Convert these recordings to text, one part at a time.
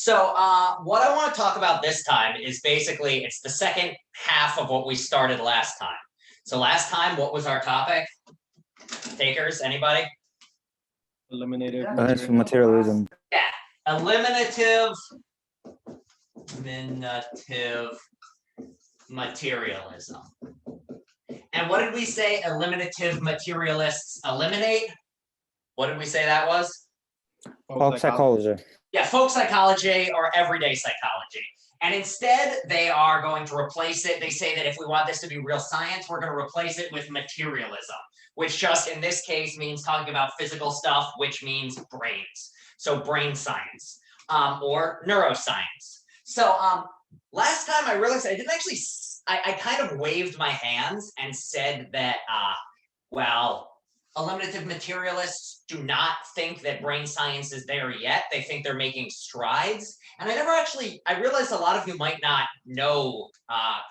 What I want to talk about this time is basically it's the second half of what we started last time. So last time, what was our topic? Takers, anybody? Eliminative. Materialism. Yeah, eliminative materialism. And what did we say eliminative materialists eliminate? What did we say that was? Folk psychology. Yeah, folk psychology or everyday psychology. And instead, they are going to replace it. They say that if we want this to be real science, we're going to replace it with materialism, which just in this case means talking about physical stuff, which means brains. So brain science or neuroscience. So last time I realized I didn't actually, I kind of waved my hands and said that, well, eliminative materialists do not think that brain science is there yet. They think they're making strides. And I realized a lot of you might not know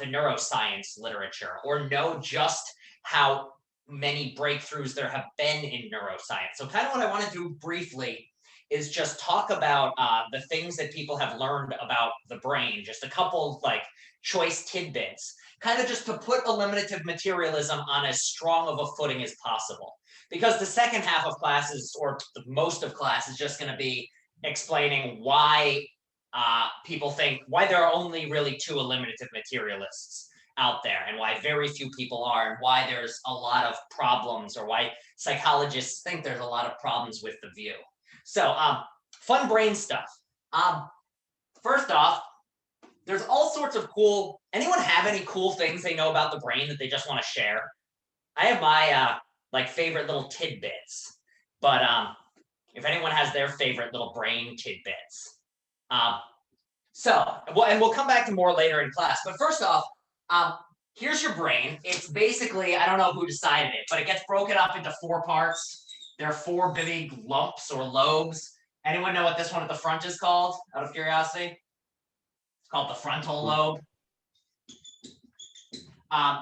the neuroscience literature or know just how many breakthroughs there have been in neuroscience. So kind of what I want to do briefly is just talk about the things that people have learned about the brain, just a couple like choice tidbits, kind of just to put eliminative materialism on as strong of a footing as possible. Because the second half of classes, or most of class, is just going to be explaining why people think, why there are only really two eliminative materialists out there, and why very few people are, and why there's a lot of problems, or why psychologists think there's a lot of problems with the view. So, fun brain stuff. First off, there's all sorts of cool, anyone have any cool things they know about the brain that they just want to share? I have my like favorite little tidbits, but if anyone has their favorite little brain tidbits. And we'll come back to more later in class, but first off, here's your brain. It's basically, I don't know who decided it, but it gets broken up into 4 parts. There are 4 big lumps or lobes. Anyone know what this one at the front is called, out of curiosity? It's called the frontal lobe.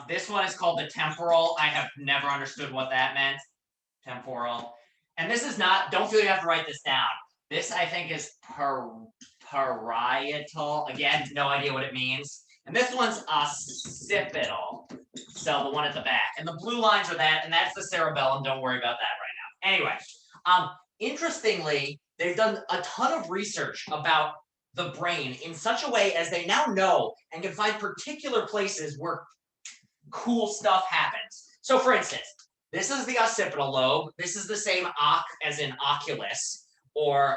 This one is called the temporal. I have never understood what that meant. Temporal. And this is not, don't feel you have to write this down. This, I think, is parietal. Again, no idea what it means. And this one's occipital. So the one at the back. And the blue lines are that, and that's the cerebellum. Don't worry about that right now. Anyway, interestingly, they've done a ton of research about the brain in such a way as they now know and can find particular places where cool stuff happens. So for instance, this is the occipital lobe. This is the same oc as in oculus or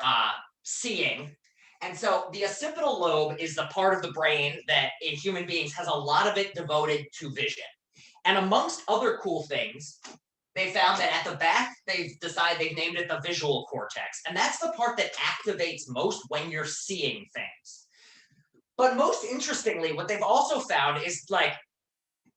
seeing. And so the occipital lobe is the part of the brain that in human beings has a lot of it devoted to vision. And amongst other cool things, they found that at the back, they've named it the visual cortex. And that's the part that activates most when you're seeing things. But most interestingly, what they've also found is like,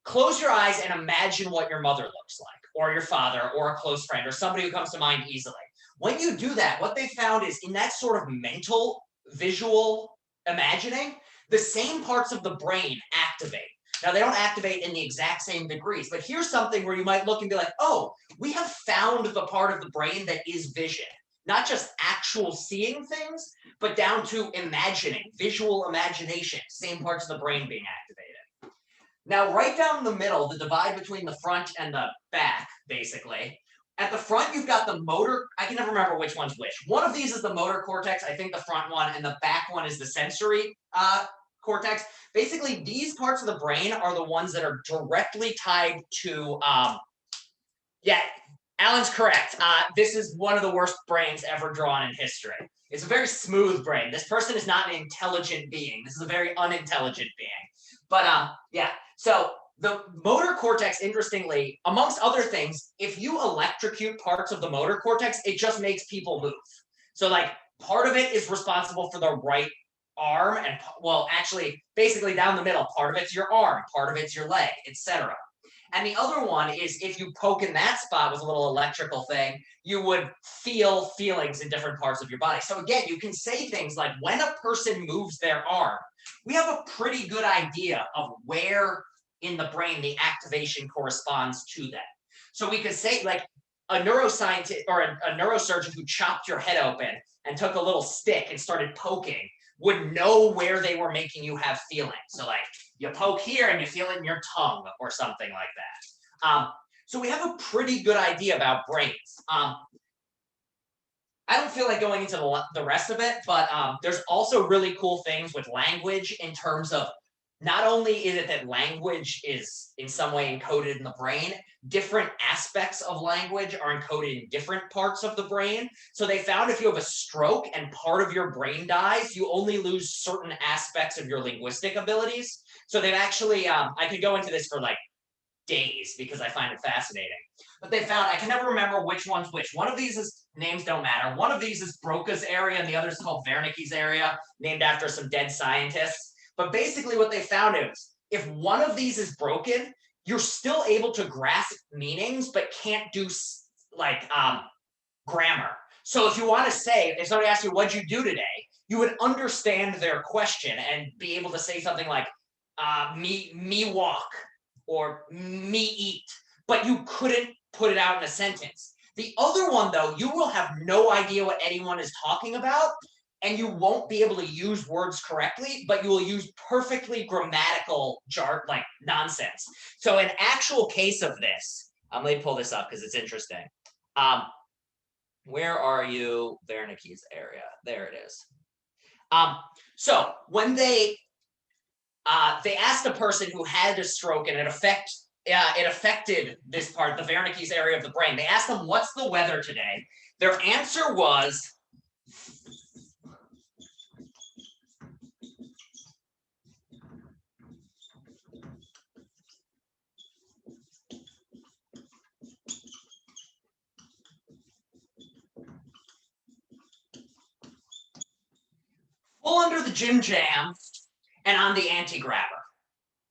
close your eyes and imagine what your mother looks like, or your father, or a close friend, or somebody who comes to mind easily. When you do that, what they found is in that sort of mental, visual imagining, the same parts of the brain activate. Now, they don't activate in the exact same degrees, but here's something where you might look and be like, oh, we have found the part of the brain that is vision. Not just actual seeing things, but down to imagining, visual imagination, same parts of the brain being activated. Now, right down the middle, the divide between the front and the back, basically. At the front, you've got the motor. I can never remember which one's which. One of these is the motor cortex, I think the front one, and the back one is the sensory cortex. Basically, these parts of the brain are the ones that are directly tied to, yeah, Alan's correct. This is one of the worst brains ever drawn in history. It's a very smooth brain. This person is not an intelligent being. This is a very unintelligent being. But yeah, so the motor cortex, interestingly, amongst other things, if you electrocute parts of the motor cortex, it just makes people move. So like part of it is responsible for the right arm and, well, actually, basically down the middle, part of it's your arm, part of it's your leg, etc. And the other one is if you poke in that spot with a little electrical thing, you would feel feelings in different parts of your body. So again, you can say things like when a person moves their arm, we have a pretty good idea of where in the brain the activation corresponds to that. So we could say like a neuroscientist or a neurosurgeon who chopped your head open and took a little stick and started poking would know where they were making you have feelings. So like you poke here and you feel it in your tongue or something like that. So we have a pretty good idea about brains. I don't feel like going into the rest of it, but there's also really cool things with language in terms of not only is it that language is in some way encoded in the brain, different aspects of language are encoded in different parts of the brain. So they found if you have a stroke and part of your brain dies, you only lose certain aspects of your linguistic abilities. So they've actually, I could go into this for like days because I find it fascinating. But they found, I can never remember which one's which. One of these is, names don't matter. One of these is Broca's area and the other is called Wernicke's area, named after some dead scientists. But basically what they found is if one of these is broken, you're still able to grasp meanings, but can't do like grammar. So if you want to say, if somebody asks you, what'd you do today? You would understand their question and be able to say something like, me walk or me eat, but you couldn't put it out in a sentence. The other one, though, you will have no idea what anyone is talking about, and you won't be able to use words correctly, but you will use perfectly grammatical like nonsense. So an actual case of this, let me pull this up because it's interesting. Where are you? Wernicke's area. There it is. So when they asked a person who had a stroke and it affected this part, the Wernicke's area of the brain. They asked them, what's the weather today? Their answer was, full under the Jim Jam and on the anti-grabber.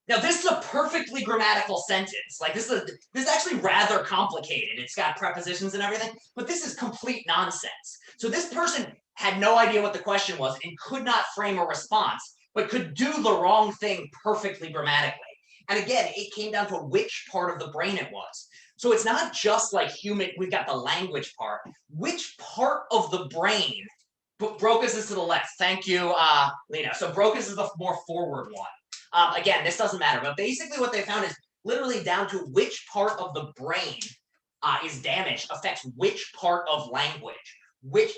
Now, this is a perfectly grammatical sentence. Like this is actually rather complicated. It's got prepositions and everything, but this is complete nonsense. So this person had no idea what the question was and could not frame a response, but could do the wrong thing perfectly grammatically. And again, it came down to which part of the brain it was. So it's not just like human, we've got the language part. Which part of the brain, Broca's is to the left. Thank you, Lena. So Broca's is the more forward one. Again, this doesn't matter, but basically what they found is literally down to which part of the brain is damaged affects which part of language.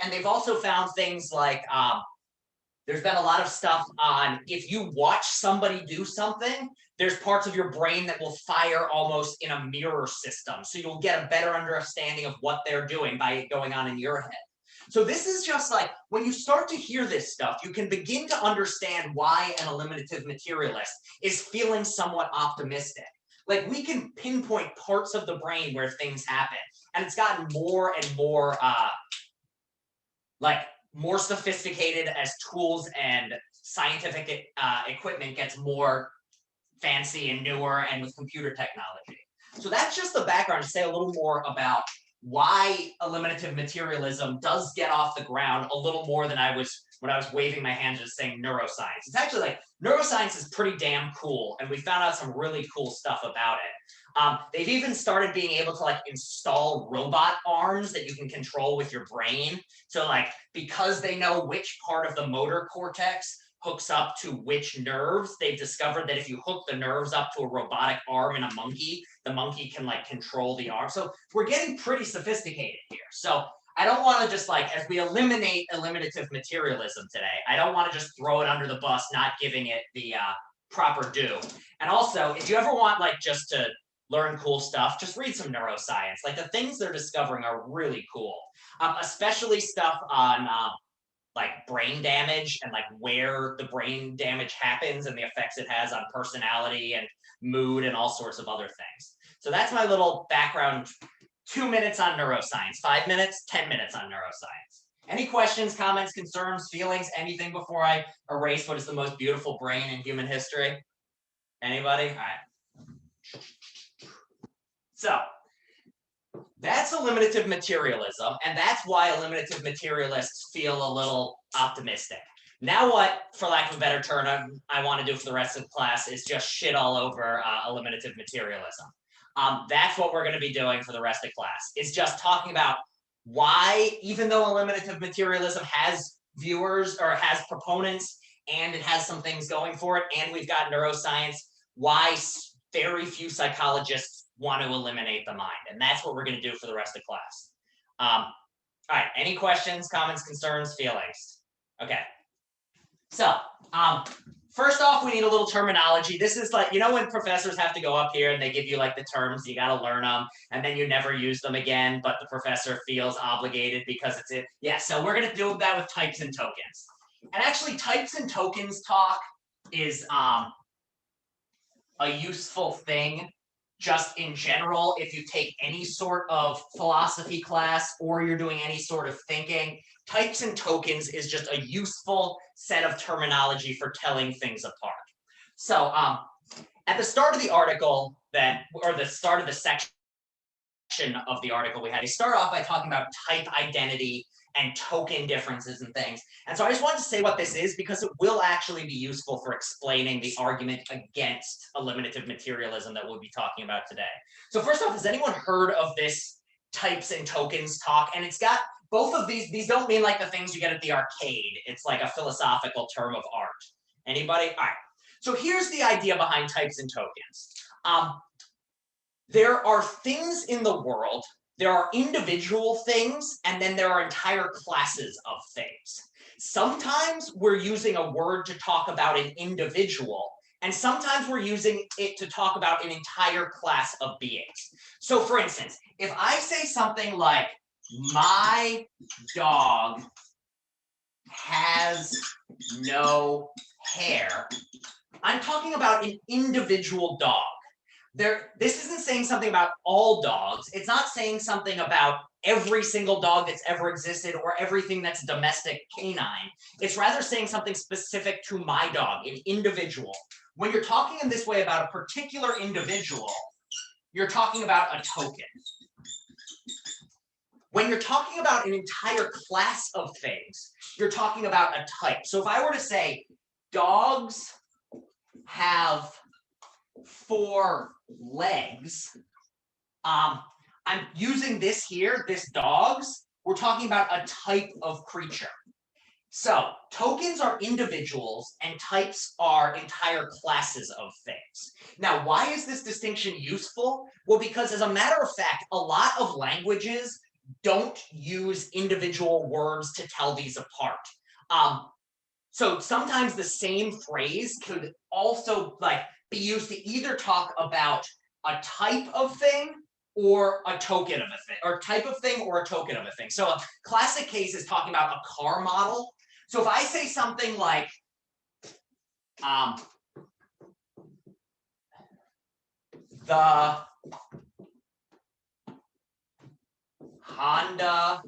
And they've also found things like there's been a lot of stuff on if you watch somebody do something, there's parts of your brain that will fire almost in a mirror system. So you'll get a better understanding of what they're doing by it going on in your head. So this is just like, when you start to hear this stuff, you can begin to understand why an eliminative materialist is feeling somewhat optimistic. Like we can pinpoint parts of the brain where things happen. And it's gotten more and more more sophisticated as tools and scientific equipment gets more fancy and newer and with computer technology. So that's just the background to say a little more about why eliminative materialism does get off the ground a little more than I was when I was waving my hand just saying neuroscience. It's actually like neuroscience is pretty damn cool, and we found out some really cool stuff about it. They've even started being able to like install robot arms that you can control with your brain. So like because they know which part of the motor cortex hooks up to which nerves, they've discovered that if you hook the nerves up to a robotic arm in a monkey, the monkey can like control the arm. So we're getting pretty sophisticated here. So I don't want to just like, as we eliminate eliminative materialism today, I don't want to just throw it under the bus, not giving it the proper due. And also, if you ever want like just to learn cool stuff, just read some neuroscience. Like the things they're discovering are really cool, especially stuff on like brain damage and like where the brain damage happens and the effects it has on personality and mood and all sorts of other things. So that's my little background. 2 minutes on neuroscience, 5 minutes, 10 minutes on neuroscience. Any questions, comments, concerns, feelings, anything before I erase what is the most beautiful brain in human history? Anybody? All right. So that's eliminative materialism, and that's why eliminative materialists feel a little optimistic. Now what, for lack of a better term, I want to do for the rest of the class is just shit all over eliminative materialism. That's what we're going to be doing for the rest of class, is just talking about why, even though eliminative materialism has viewers or has proponents, and it has some things going for it, and we've got neuroscience, why very few psychologists want to eliminate the mind. And that's what we're going to do for the rest of class. All right, any questions, comments, concerns, feelings? Okay. So, first off, we need a little terminology. This is like, you know, when professors have to go up here and they give you like the terms, you got to learn them, and then you never use them again, but the professor feels obligated because it's it. Yeah, so we're going to do that with types and tokens. And actually, types and tokens talk is a useful thing just in general if you take any sort of philosophy class or you're doing any sort of thinking. Types and tokens is just a useful set of terminology for telling things apart. So at the start of the article or the start of the section of the article we had, they start off by talking about type identity and token differences and things. And so I just wanted to say what this is because it will actually be useful for explaining the argument against eliminative materialism that we'll be talking about today. So first off, has anyone heard of this types and tokens talk? And it's got both of these don't mean like the things you get at the arcade. It's like a philosophical term of art. Anybody? All right. So here's the idea behind types and tokens. There are things in the world, there are individual things, and then there are entire classes of things. Sometimes we're using a word to talk about an individual, and sometimes we're using it to talk about an entire class of beings. So for instance, if I say something like, my dog has no hair, I'm talking about an individual dog. This isn't saying something about all dogs. It's not saying something about every single dog that's ever existed or everything that's domestic canine. It's rather saying something specific to my dog, an individual. When you're talking in this way about a particular individual, you're talking about a token. When you're talking about an entire class of things, you're talking about a type. So if I were to say, dogs have 4 legs, I'm using this here, this dogs, we're talking about a type of creature. So tokens are individuals and types are entire classes of things. Now, why is this distinction useful? Well, because as a matter of fact, a lot of languages don't use individual words to tell these apart. So sometimes the same phrase could also be used to either talk about a type of thing or a token of a thing, or type of thing or a token of a thing. So a classic case is talking about a car model. So if I say something like, the Honda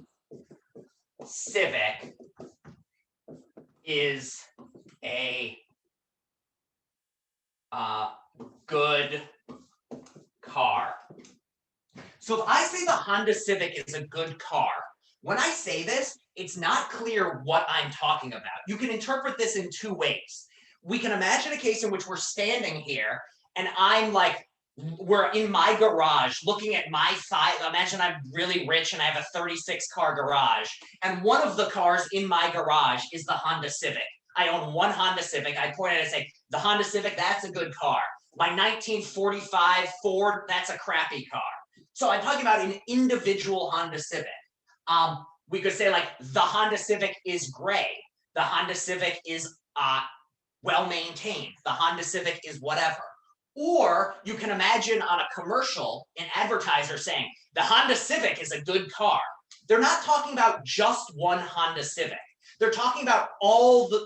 Civic is a good car. So if I say the Honda Civic is a good car, when I say this, it's not clear what I'm talking about. You can interpret this in 2 ways. We can imagine a case in which we're standing here and we're in my garage looking at my imagine I'm really rich and I have a 36 car garage, and one of the cars in my garage is the Honda Civic. I own one Honda Civic. I point at it and say, the Honda Civic, that's a good car. My 1945 Ford, that's a crappy car. So I'm talking about an individual Honda Civic. We could say the Honda Civic is gray. The Honda Civic is well maintained. The Honda Civic is whatever. Or you can imagine on a commercial, an advertiser saying, the Honda Civic is a good car. They're not talking about just one Honda Civic. They're talking about all the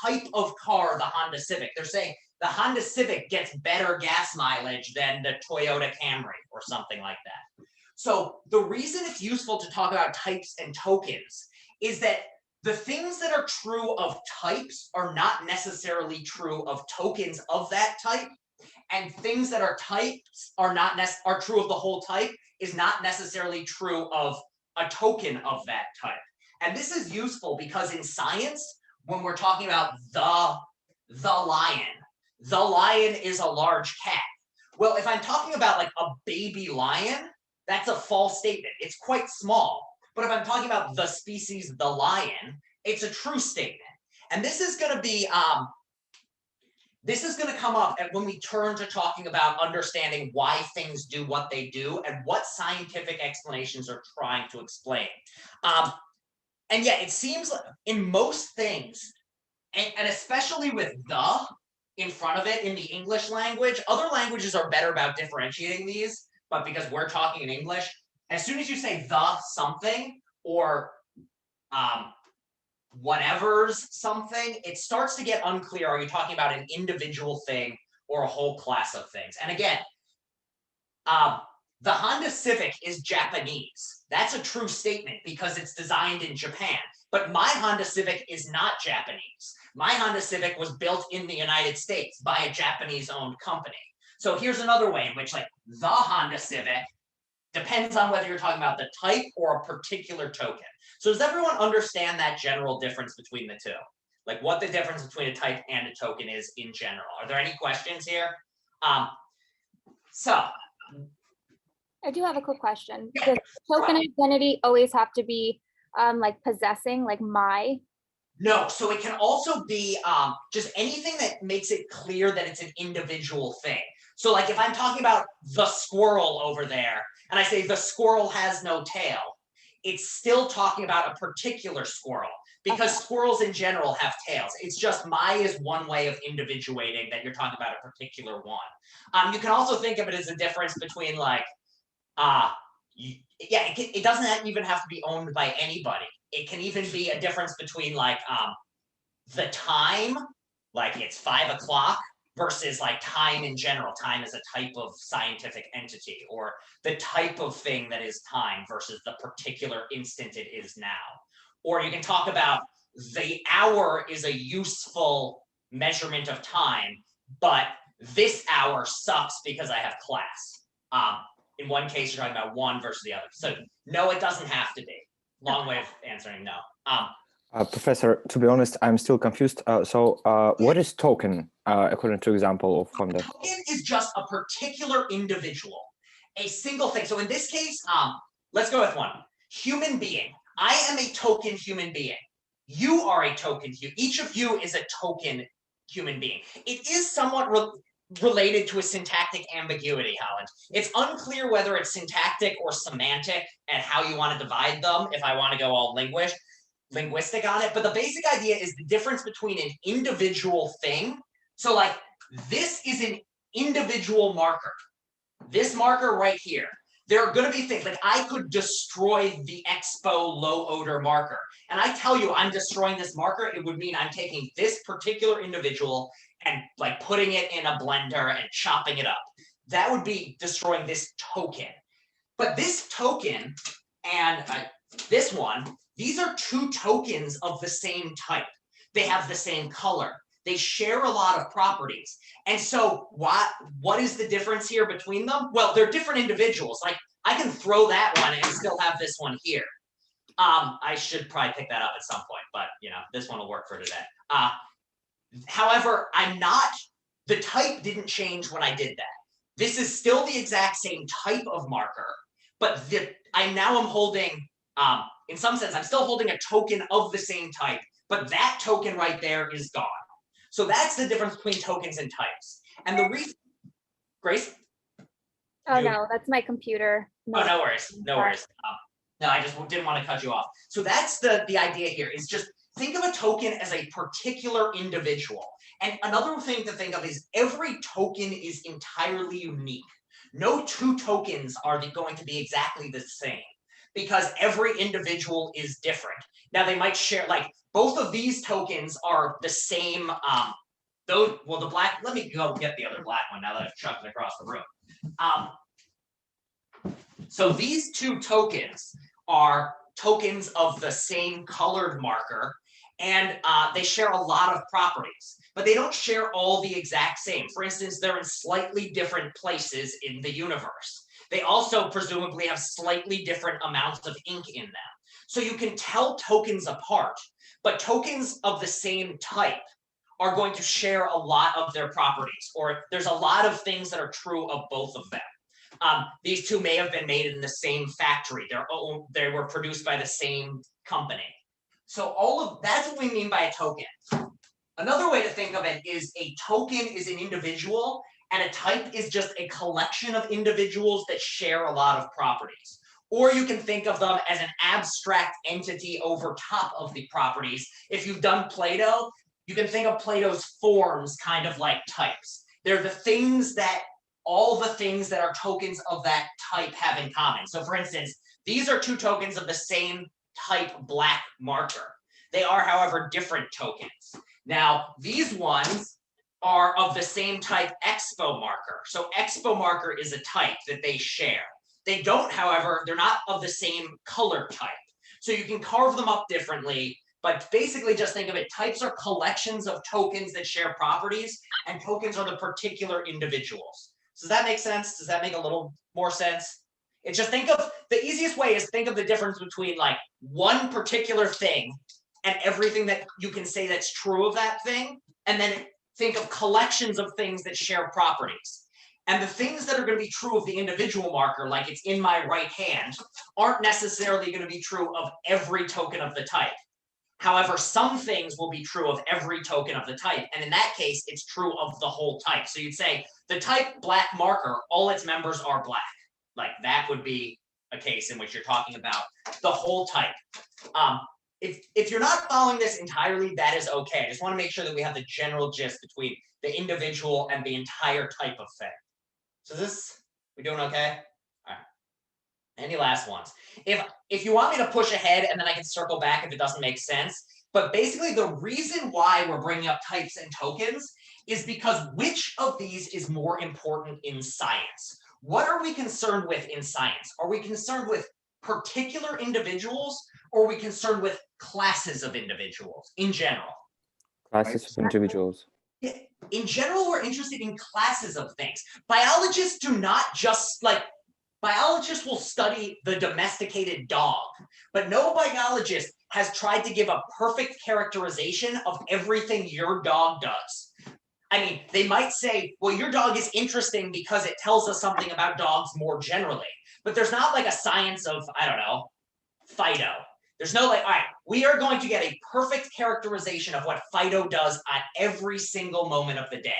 type of car, the Honda Civic. They're saying the Honda Civic gets better gas mileage than the Toyota Camry or something like that. So the reason it's useful to talk about types and tokens is that the things that are true of types are not necessarily true of tokens of that type. And things that are types are true of the whole type is not necessarily true of a token of that type. And this is useful because in science, when we're talking about the lion is a large cat. Well, if I'm talking about a baby lion, that's a false statement. It's quite small. But if I'm talking about the species, the lion, it's a true statement. And this is going to be this is going to come up when we turn to talking about understanding why things do what they do and what scientific explanations are trying to explain. And yeah, it seems like in most things, and especially with the in front of it in the English language, other languages are better about differentiating these, but because we're talking in English, as soon as you say the something or whatever's something, it starts to get unclear. Are you talking about an individual thing or a whole class of things? And again, the Honda Civic is Japanese. That's a true statement because it's designed in Japan. But my Honda Civic is not Japanese. My Honda Civic was built in the United States by a Japanese-owned company. So here's another way in which, like, the Honda Civic depends on whether you're talking about the type or a particular token. So does everyone understand that general difference between the two? Like what the difference between a type and a token is in general? Are there any questions here? So I do have a quick question. Does token identity always have to be like possessing, like my? No, so it can also be just anything that makes it clear that it's an individual thing. So like if I'm talking about the squirrel over there, and I say the squirrel has no tail, it's still talking about a particular squirrel because squirrels in general have tails. It's just my is one way of individuating that you're talking about a particular one. You can also think of it as a difference between like, it doesn't even have to be owned by anybody. It can even be a difference between like the time, like it's 5 o'clock, versus like time in general. Time is a type of scientific entity, or the type of thing that is time versus the particular instant it is now. Or you can talk about the hour is a useful measurement of time, but this hour sucks because I have class. In one case, you're talking about one versus the other. So no, it doesn't have to be. Long way of answering no. Professor, to be honest, I'm still confused. What is token according to example of Honda? Token is just a particular individual, a single thing. So in this case, let's go with one. Human being. I am a token human being. You are a token. Each of you is a token human being. It is somewhat related to a syntactic ambiguity, Holland. It's unclear whether it's syntactic or semantic and how you want to divide them, if I want to go all linguistic on it. But the basic idea is the difference between an individual thing. So like this is an individual marker. This marker right here. There are going to be things like I could destroy the Expo low odor marker. And I tell you I'm destroying this marker, it would mean I'm taking this particular individual and like putting it in a blender and chopping it up. That would be destroying this token. But this token and this one, these are two tokens of the same type. They have the same color. They share a lot of properties. And so what is the difference here between them? Well, they're different individuals. Like I can throw that one and still have this one here. I should probably pick that up at some point, but you know, this one will work for today. However, the type didn't change when I did that. This is still the exact same type of marker, but I now am holding, in some sense, I'm still holding a token of the same type, but that token right there is gone. So that's the difference between tokens and types. And the reason, Grace? Oh, no, that's my computer. No. Oh, no worries, no worries. No, I just didn't want to cut you off. So that's the idea here is just think of a token as a particular individual. And another thing to think of is every token is entirely unique. No two tokens are going to be exactly the same because every individual is different. Now they might share, like both of these tokens are the same, the black, let me go get the other black one now that I've chucked it across the room. So these two tokens are tokens of the same colored marker, and they share a lot of properties, but they don't share all the exact same. For instance, they're in slightly different places in the universe. They also presumably have slightly different amounts of ink in them. So you can tell tokens apart, but tokens of the same type are going to share a lot of their properties, or there's a lot of things that are true of both of them. These two may have been made in the same factory. They were produced by the same company. So that's what we mean by a token. Another way to think of it is a token is an individual and a type is just a collection of individuals that share a lot of properties. Or you can think of them as an abstract entity over top of the properties. If you've done Plato, you can think of Plato's forms kind of like types. They're the things that all the things that are tokens of that type have in common. So for instance, these are two tokens of the same type black marker. They are, however, different tokens. Now, these ones are of the same type expo marker. So expo marker is a type that they share. They don't, however, they're not of the same color type. So you can carve them up differently, but basically just think of it, types are collections of tokens that share properties, and tokens are the particular individuals. Does that make sense? Does that make a little more sense? It's just think of, the easiest way is think of the difference between like one particular thing and everything that you can say that's true of that thing, and then think of collections of things that share properties. And the things that are going to be true of the individual marker, like it's in my right hand, aren't necessarily going to be true of every token of the type. However, some things will be true of every token of the type. And in that case, it's true of the whole type. So you'd say the type black marker, all its members are black. Like that would be a case in which you're talking about the whole type. If you're not following this entirely, that is okay. I just want to make sure that we have the general gist between the individual and the entire type of thing. So we doing okay? All right. Any last ones? If you want me to push ahead and then I can circle back if it doesn't make sense, but basically the reason why we're bringing up types and tokens is because which of these is more important in science? What are we concerned with in science? Are we concerned with particular individuals, or are we concerned with classes of individuals in general? Classes of individuals. In general, we're interested in classes of things. Biologists do not just biologists will study the domesticated dog, but no biologist has tried to give a perfect characterization of everything your dog does. I mean, they might say, well, your dog is interesting because it tells us something about dogs more generally, but there's not like a science of, I don't know, Fido. There's no like, all right, we are going to get a perfect characterization of what Fido does at every single moment of the day.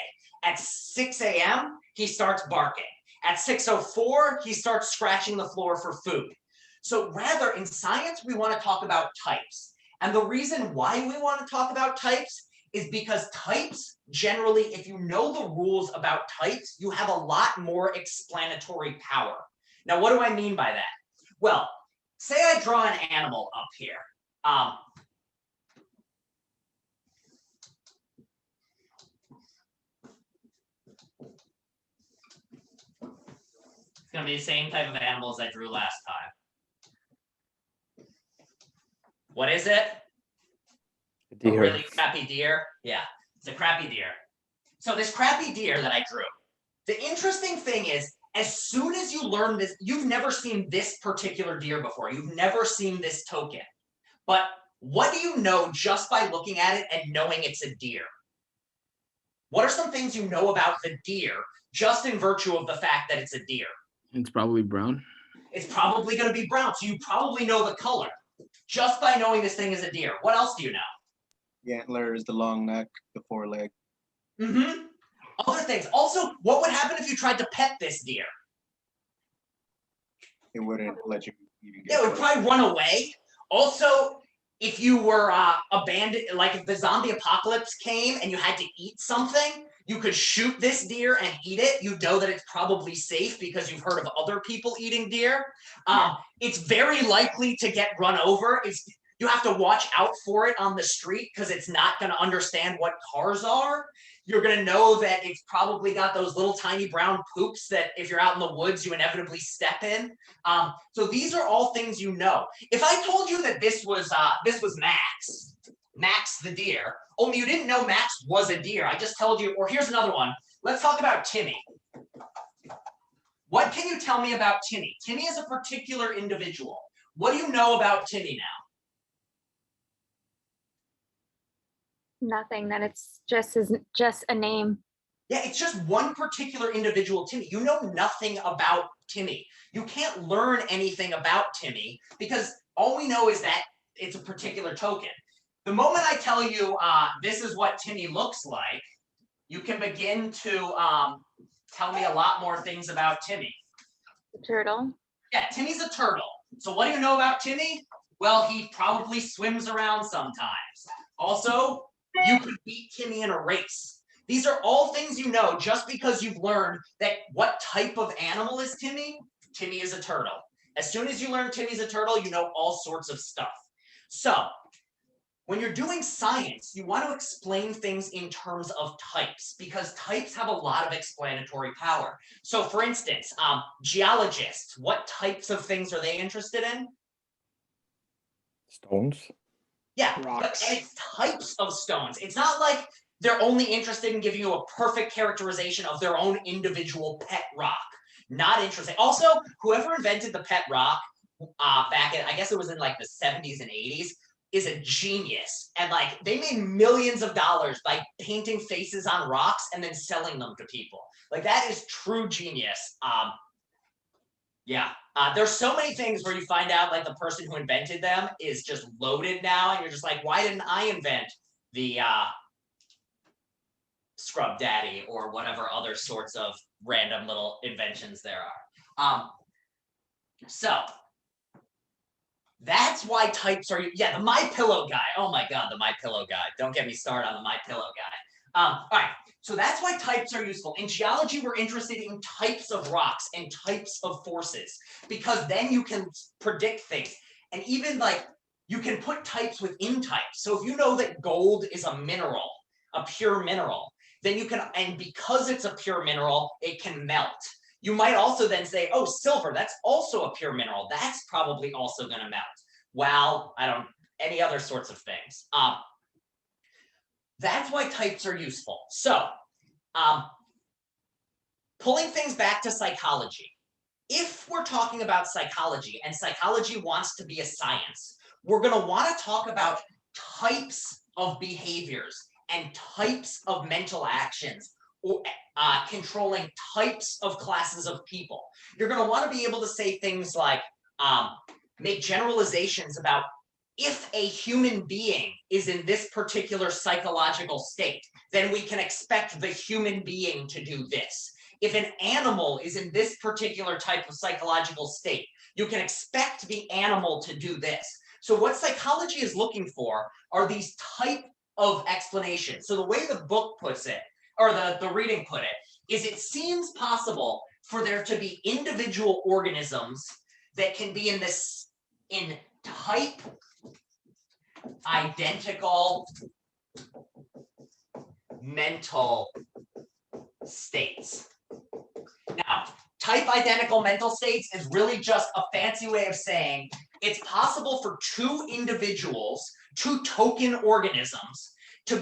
At 6 a.m., he starts barking. At 6:04, he starts scratching the floor for food. So rather, in science, we want to talk about types. And the reason why we want to talk about types is because types, generally, if you know the rules about types, you have a lot more explanatory power. Now, what do I mean by that? Well, say I draw an animal up here. It's going to be the same type of animals I drew last time. What is it? A really crappy deer? Yeah, it's a crappy deer. So this crappy deer that I drew, the interesting thing is, as soon as you learn this, you've never seen this particular deer before. You've never seen this token. But what do you know just by looking at it and knowing it's a deer? What are some things you know about the deer just in virtue of the fact that it's a deer? It's probably brown. It's probably going to be brown. So you probably know the color just by knowing this thing is a deer. What else do you know? The antlers, the long neck, the foreleg. Mm-hmm. Other things. Also, what would happen if you tried to pet this deer? It wouldn't let you even get Yeah, it would probably run away. Also, if you were abandoned, like if the zombie apocalypse came and you had to eat something, you could shoot this deer and eat it. You know that it's probably safe because you've heard of other people eating deer. It's very likely to get run over. You have to watch out for it on the street because it's not going to understand what cars are. You're going to know that it's probably got those little tiny brown poops that if you're out in the woods, you inevitably step in. So these are all things you know. If I told you that this was Max the deer, only you didn't know Max was a deer. I just told you, or here's another one. Let's talk about Timmy. What can you tell me about Timmy? Timmy is a particular individual. What do you know about Timmy now? Nothing, that it's just a name. Yeah, it's just one particular individual, Timmy. You know nothing about Timmy. You can't learn anything about Timmy because all we know is that it's a particular token. The moment I tell you this is what Timmy looks like, you can begin to tell me a lot more things about Timmy. The turtle. Yeah, Timmy's a turtle. So what do you know about Timmy? Well, he probably swims around sometimes. Also, you could beat Timmy in a race. These are all things you know just because you've learned that what type of animal is Timmy? Timmy is a turtle. As soon as you learn Timmy's a turtle, you know all sorts of stuff. So when you're doing science, you want to explain things in terms of types because types have a lot of explanatory power. So for instance, geologists, what types of things are they interested in? Stones. Yeah, Rocks. but it's types of stones. It's not like they're only interested in giving you a perfect characterization of their own individual pet rock. Not interesting. Also, whoever invented the pet rock back in, I guess it was in like the 70s and 80s, is a genius. And like they made millions of dollars by painting faces on rocks and then selling them to people. Like that is true genius. Yeah, there's so many things where you find out like the person who invented them is just loaded now, and you're just like, why didn't I invent the Scrub Daddy or whatever other sorts of random little inventions there are? So that's why types are, yeah, the My Pillow guy. Oh my God, the My Pillow guy. Don't get me started on the My Pillow guy. All right, so that's why types are useful. In geology, we're interested in types of rocks and types of forces because then you can predict things. And even like you can put types within types. So if you know that gold is a mineral, a pure mineral, then you can, and because it's a pure mineral, it can melt. You might also then say, oh, silver, that's also a pure mineral. That's probably also going to melt. Well, any other sorts of things. That's why types are useful. So pulling things back to psychology. If we're talking about psychology and psychology wants to be a science, we're going to want to talk about types of behaviors and types of mental actions, or controlling types of classes of people. You're going to want to be able to say things like, make generalizations about if a human being is in this particular psychological state, then we can expect the human being to do this. If an animal is in this particular type of psychological state, you can expect the animal to do this. So what psychology is looking for are these type of explanations. So the way the book puts it, or the reading put it, is it seems possible for there to be individual organisms that can be in type identical mental states. Now, type identical mental states is really just a fancy way of saying it's possible for two individuals, two token organisms, to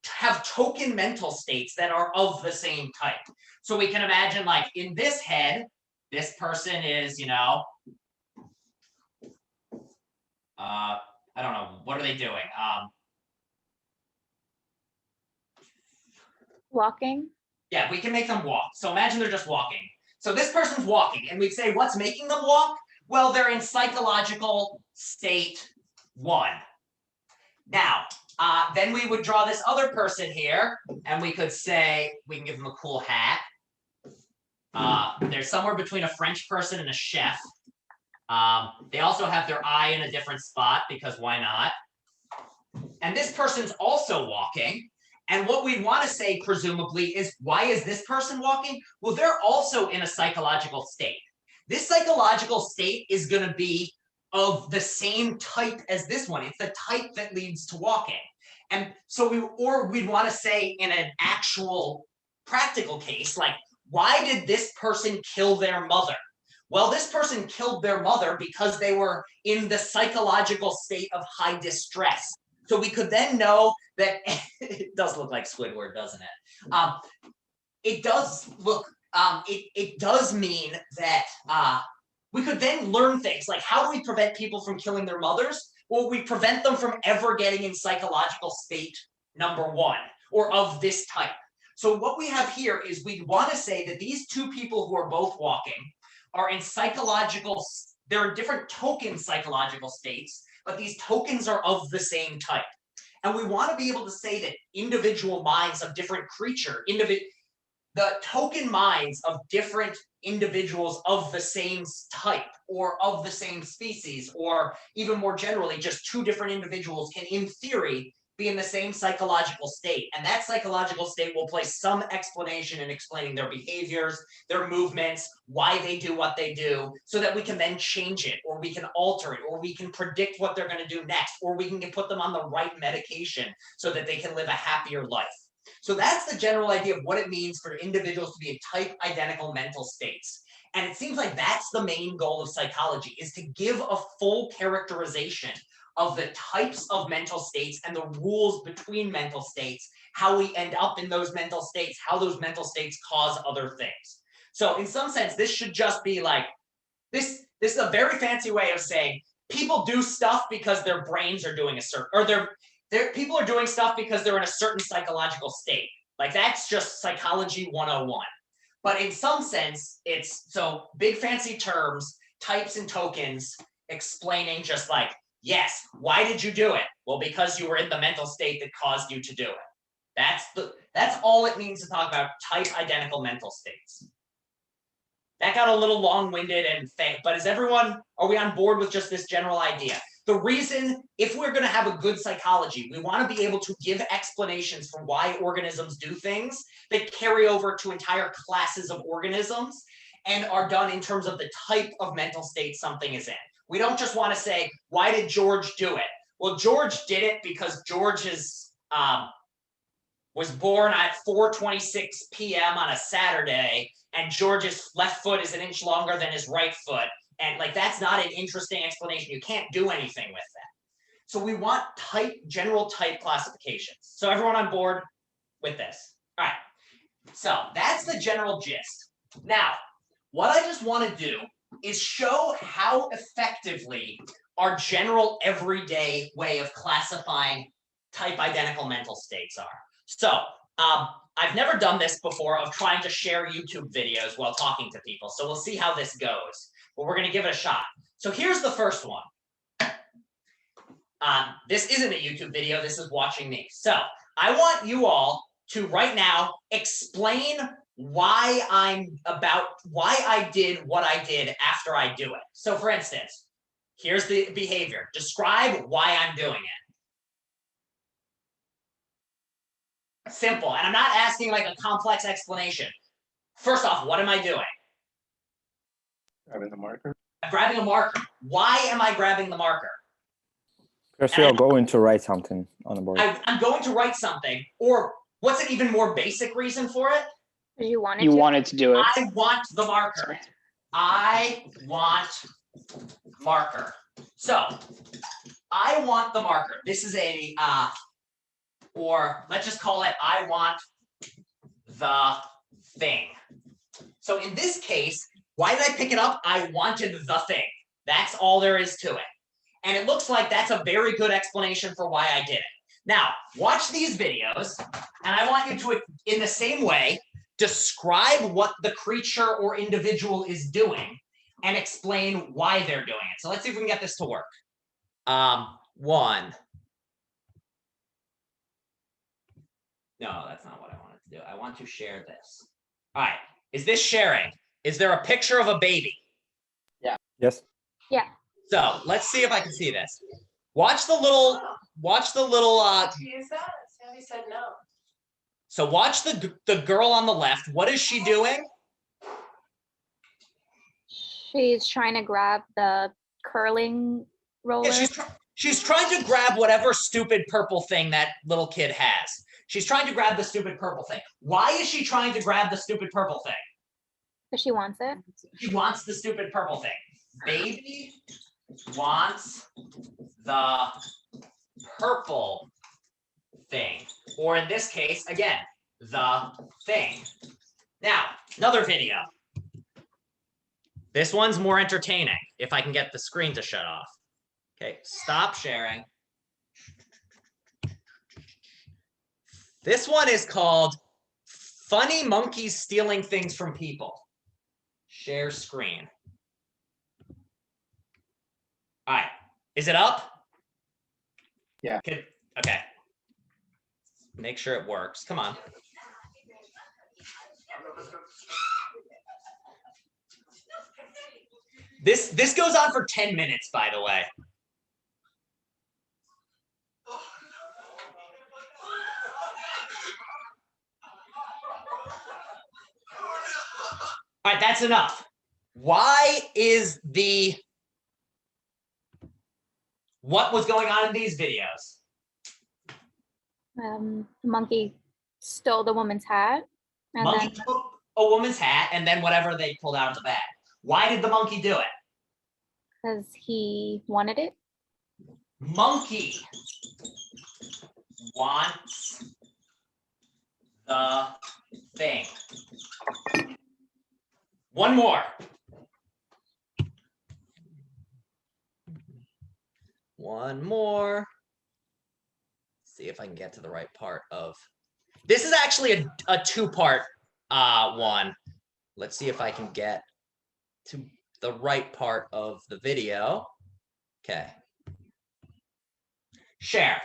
have token mental states that are of the same type. So we can imagine like in this head, this person is, I don't know, what are they doing? Walking. Yeah, we can make them walk. So imagine they're just walking. So this person's walking, and we'd say, what's making them walk? Well, they're in psychological state 1. Now, then we would draw this other person here, and we could say, we can give them a cool hat. They're somewhere between a French person and a chef. They also have their eye in a different spot, because why not? And this person's also walking. And what we want to say, presumably, is why is this person walking? Well, they're also in a psychological state. This psychological state is going to be of the same type as this one. It's the type that leads to walking. And so we'd want to say in an actual practical case, like, why did this person kill their mother? Well, this person killed their mother because they were in the psychological state of high distress. So we could then know that it does look like Squidward, doesn't it? It does look, it does mean that we could then learn things like, how do we prevent people from killing their mothers? Well, we prevent them from ever getting in psychological state number 1 or of this type. So what we have here is we want to say that these two people who are both walking are in they're in different token psychological states, but these tokens are of the same type. And we want to be able to say that individual minds of different the token minds of different individuals of the same type or of the same species, or even more generally, just two different individuals can, in theory, be in the same psychological state. And that psychological state will place some explanation in explaining their behaviors, their movements, why they do what they do, so that we can then change it, or we can alter it, or we can predict what they're going to do next, or we can put them on the right medication so that they can live a happier life. So that's the general idea of what it means for individuals to be in type identical mental states. And it seems like that's the main goal of psychology, is to give a full characterization of the types of mental states and the rules between mental states, how we end up in those mental states, how those mental states cause other things. So in some sense, this should just be like, this is a very fancy way of saying people do stuff because their brains are doing a certain, or people are doing stuff because they're in a certain psychological state. Like that's just psychology 101. But in some sense, it's so big fancy terms, types and tokens, explaining just like, yes, why did you do it? Well, because you were in the mental state that caused you to do it. That's all it means to talk about type identical mental states. That got a little long-winded and fake, but are we on board with just this general idea? The reason, if we're going to have a good psychology, we want to be able to give explanations for why organisms do things that carry over to entire classes of organisms and are done in terms of the type of mental state something is in. We don't just want to say, why did George do it? Well, George did it because George was born at 4:26 p.m. on a Saturday, and George's left foot is an inch longer than his right foot. And like, that's not an interesting explanation. You can't do anything with that. So we want general type classifications. So everyone on board with this? All right. So that's the general gist. Now, what I just want to do is show how effectively our general everyday way of classifying type identical mental states are. So I've never done this before, of trying to share YouTube videos while talking to people. So we'll see how this goes, but we're going to give it a shot. So here's the first one. This isn't a YouTube video. This is watching me. So I want you all to right now explain why I did what I did after I do it. So for instance, here's the behavior. Describe why I'm doing it. Simple. And I'm not asking like a complex explanation. First off, what am I doing? Grabbing the marker. I'm grabbing a marker. Why am I grabbing the marker? Because you're going to write something on the board. I'm going to write something. Or what's an even more basic reason for it? You wanted to do it. I want the marker. Sorry. I want marker. So I want the marker. This is a or let's just call it I want the thing. So in this case, why did I pick it up? I wanted the thing. That's all there is to it. And it looks like that's a very good explanation for why I did it. Now, watch these videos, and I want you to, in the same way, describe what the creature or individual is doing and explain why they're doing it. So let's see if we can get this to work. One. No, that's not what I wanted to do. I want to share this. All right. Is this sharing? Is there a picture of a baby? Yes. Yeah. So let's see if I can see this. Watch the little. Use that? Sandy said no. So watch the girl on the left. What is she doing? She's trying to grab the curling roller. Yeah, she's trying to grab whatever stupid purple thing that little kid has. She's trying to grab the stupid purple thing. Why is she trying to grab the stupid purple thing? Because she wants it. She wants the stupid purple thing. Baby wants the purple thing. Or in this case, again, the thing. Now, another video. This one's more entertaining, if I can get the screen to shut off. Okay, stop sharing. This one is called Funny Monkeys Stealing Things from People. Share screen. All right, is it up? Okay. Make sure it works. Come on. This goes on for 10 minutes, by the way. All right, that's enough. Why is what was going on in these videos? The monkey stole the woman's hat. And Monkey then took a woman's hat and then whatever they pulled out of the bag. Why did the monkey do it? because he wanted it. Monkey wants the thing. One more. One more. See if I can get to the right part of. This is actually a two-part one. Let's see if I can get to the right part of the video. Okay. Share.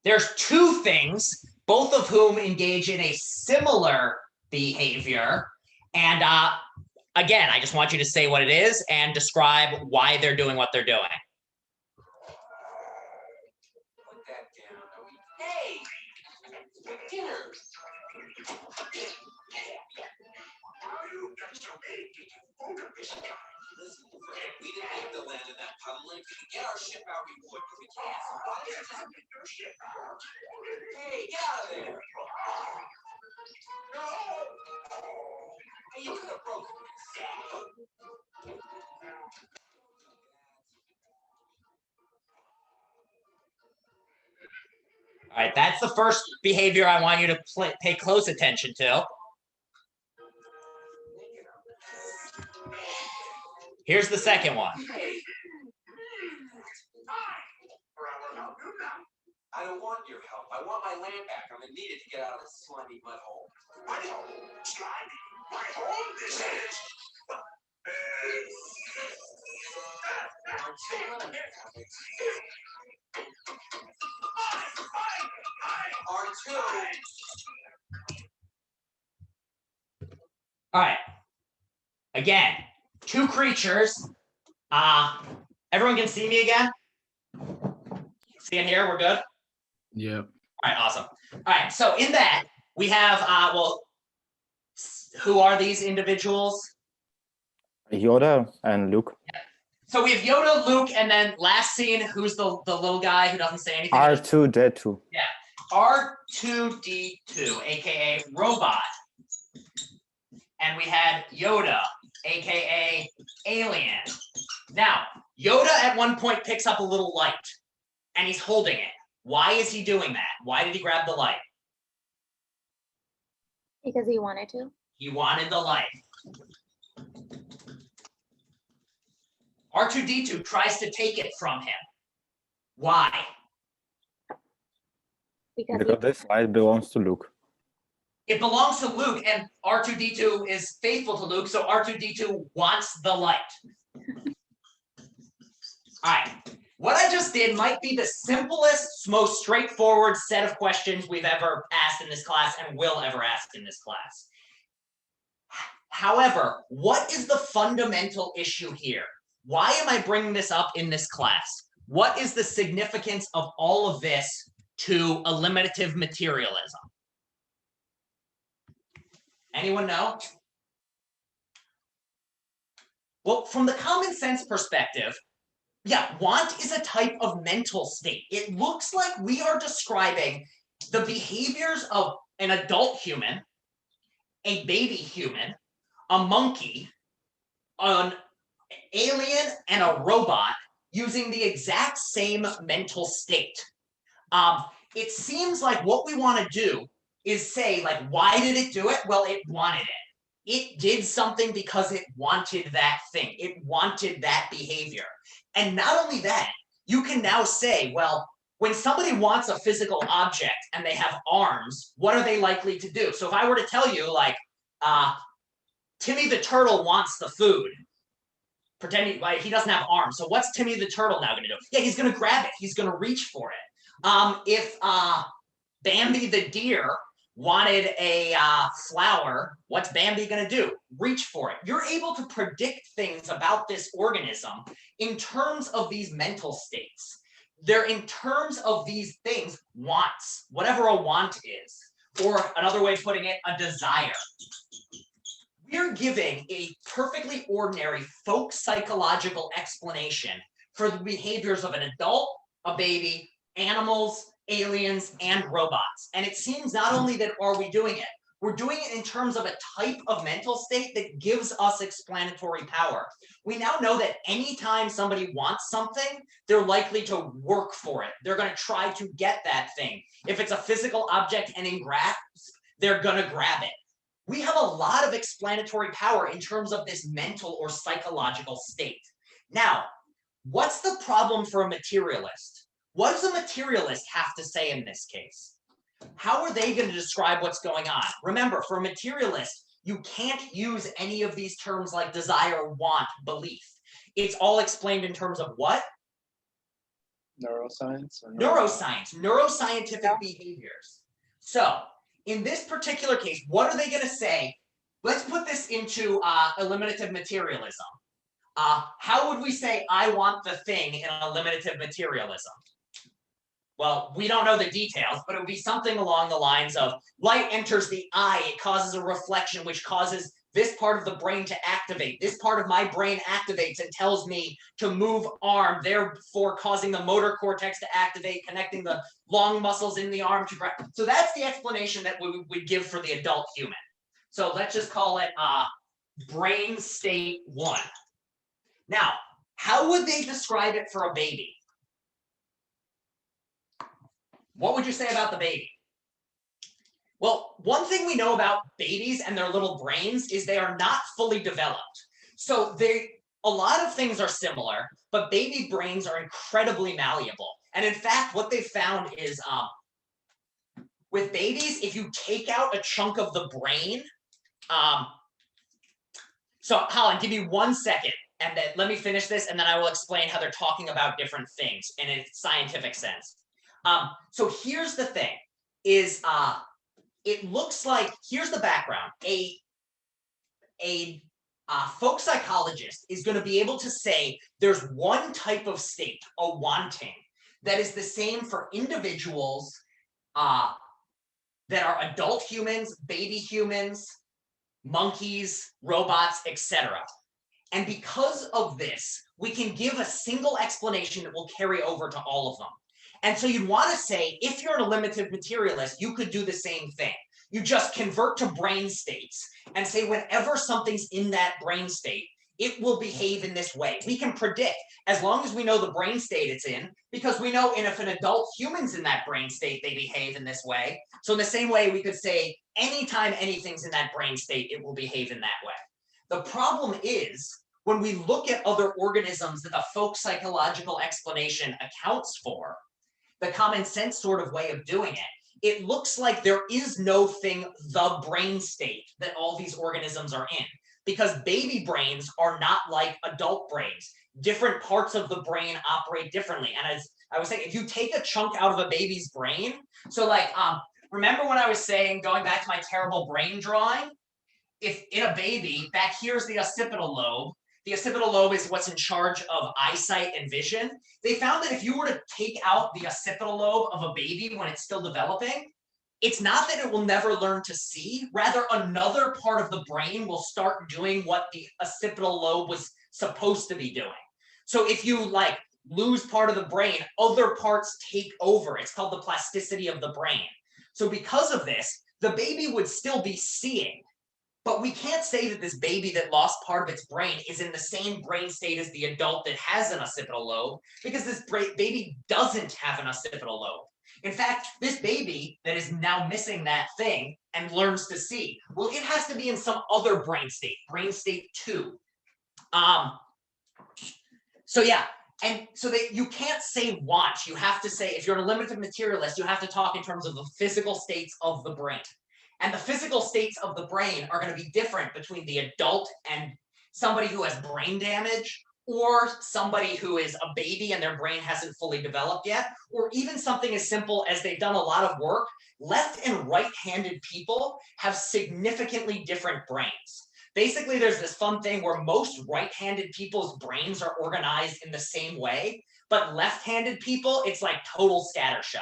There's two things, both of whom engage in a similar behavior. And again, I just want you to say what it is and describe why they're doing what they're doing. Put that down. Hey, dinner. Listen, Fred, we didn't make the land in that puddle, and if we could get our ship out, we would, but we can't. So why don't you just get your ship out? Hey, get out of there! No! Hey, you could have broken this. All right, that's the first behavior I want you to pay close attention to. Here's the second one. I don't want your help. I want my land back. I'm gonna need it to get out of this slimy mud hole. Mud hole? Slimy mud hole? This is. R2. All right. Again, two creatures. Everyone can see me again? See in here, we're good? Yep. All right, awesome. All right, so in that, we have, who are these individuals? Yoda and Luke. So we have Yoda, Luke, and then last scene, who's the little guy who doesn't say anything? R2D2. Yeah, R2D2, aka robot. And we had Yoda, aka alien. Now, Yoda at one point picks up a little light, and he's holding it. Why is he doing that? Why did he grab the light? Because he wanted to. He wanted the light. R2D2 tries to take it from him. Why? Because Because this light belongs to Luke. It belongs to Luke, and R2D2 is faithful to Luke, so R2D2 wants the light. All right. What I just did might be the simplest, most straightforward set of questions we've ever asked in this class and will ever ask in this class. However, what is the fundamental issue here? Why am I bringing this up in this class? What is the significance of all of this to eliminative materialism? Anyone know? Well, from the common sense perspective, yeah, want is a type of mental state. It looks like we are describing the behaviors of an adult human, a baby human, a monkey, an alien, and a robot using the exact same mental state. It seems like what we want to do is say, like, why did it do it? Well, it wanted it. It did something because it wanted that thing. It wanted that behavior. And not only that, you can now say, well, when somebody wants a physical object and they have arms, what are they likely to do? So if I were to tell you, like, Timmy the turtle wants the food, pretending like he doesn't have arms. So what's Timmy the turtle now going to do? Yeah, he's going to grab it. He's going to reach for it. If Bambi the deer wanted a flower, what's Bambi gonna do? Reach for it. You're able to predict things about this organism in terms of these mental states. They're in terms of these things, wants, whatever a want is, or another way of putting it, a desire. We're giving a perfectly ordinary folk psychological explanation for the behaviors of an adult, a baby, animals, aliens, and robots. And it seems not only that are we doing it, we're doing it in terms of a type of mental state that gives us explanatory power. We now know that anytime somebody wants something, they're likely to work for it. They're going to try to get that thing. If it's a physical object and in grasp, they're going to grab it. We have a lot of explanatory power in terms of this mental or psychological state. Now, what's the problem for a materialist? What does a materialist have to say in this case? How are they going to describe what's going on? Remember, for a materialist, you can't use any of these terms like desire, want, belief. It's all explained in terms of what? Neuroscience? Or Neuroscience, neuroscientific behaviors. So, in this particular case, what are they going to say? Let's put this into eliminative materialism. How would we say I want the thing in eliminative materialism? Well, we don't know the details, but it would be something along the lines of light enters the eye, it causes a reflection, which causes this part of the brain to activate. This part of my brain activates and tells me to move arm, therefore causing the motor cortex to activate, connecting the long muscles in the arm to grab. So that's the explanation that we would give for the adult human. So let's just call it brain state 1. Now, how would they describe it for a baby? What would you say about the baby? Well, one thing we know about babies and their little brains is they are not fully developed. So a lot of things are similar, but baby brains are incredibly malleable. And in fact, what they've found is with babies, if you take out a chunk of the brain, so Colin, give me 1 second, and then let me finish this, and then I will explain how they're talking about different things in a scientific sense. So here's the thing, is it looks like, here's the background. A folk psychologist is going to be able to say there's one type of state, a wanting, that is the same for individuals that are adult humans, baby humans, monkeys, robots, etc. And because of this, we can give a single explanation that will carry over to all of them. And so you'd want to say, if you're an eliminative materialist, you could do the same thing. You just convert to brain states and say whenever something's in that brain state, it will behave in this way. We can predict, as long as we know the brain state it's in, because we know if an adult human's in that brain state, they behave in this way. So in the same way, we could say anytime anything's in that brain state, it will behave in that way. The problem is, when we look at other organisms that the folk psychological explanation accounts for, the common sense sort of way of doing it, it looks like there is no thing, the brain state, that all these organisms are in, because baby brains are not like adult brains. Different parts of the brain operate differently. And as I was saying, if you take a chunk out of a baby's brain, so like, remember when I was saying, going back to my terrible brain drawing, if in a baby, back here's the occipital lobe. The occipital lobe is what's in charge of eyesight and vision. They found that if you were to take out the occipital lobe of a baby when it's still developing, it's not that it will never learn to see, rather another part of the brain will start doing what the occipital lobe was supposed to be doing. So if you like lose part of the brain, other parts take over. It's called the plasticity of the brain. So because of this, the baby would still be seeing. But we can't say that this baby that lost part of its brain is in the same brain state as the adult that has an occipital lobe, because this baby doesn't have an occipital lobe. In fact, this baby that is now missing that thing and learns to see, well, it has to be in some other brain state 2. So yeah, and so you can't say want. You have to say, if you're an eliminative materialist, you have to talk in terms of the physical states of the brain. And the physical states of the brain are going to be different between the adult and somebody who has brain damage or somebody who is a baby and their brain hasn't fully developed yet, or even something as simple as they've done a lot of work, left and right-handed people have significantly different brains. Basically, there's this fun thing where most right-handed people's brains are organized in the same way, but left-handed people, it's like total scattershot.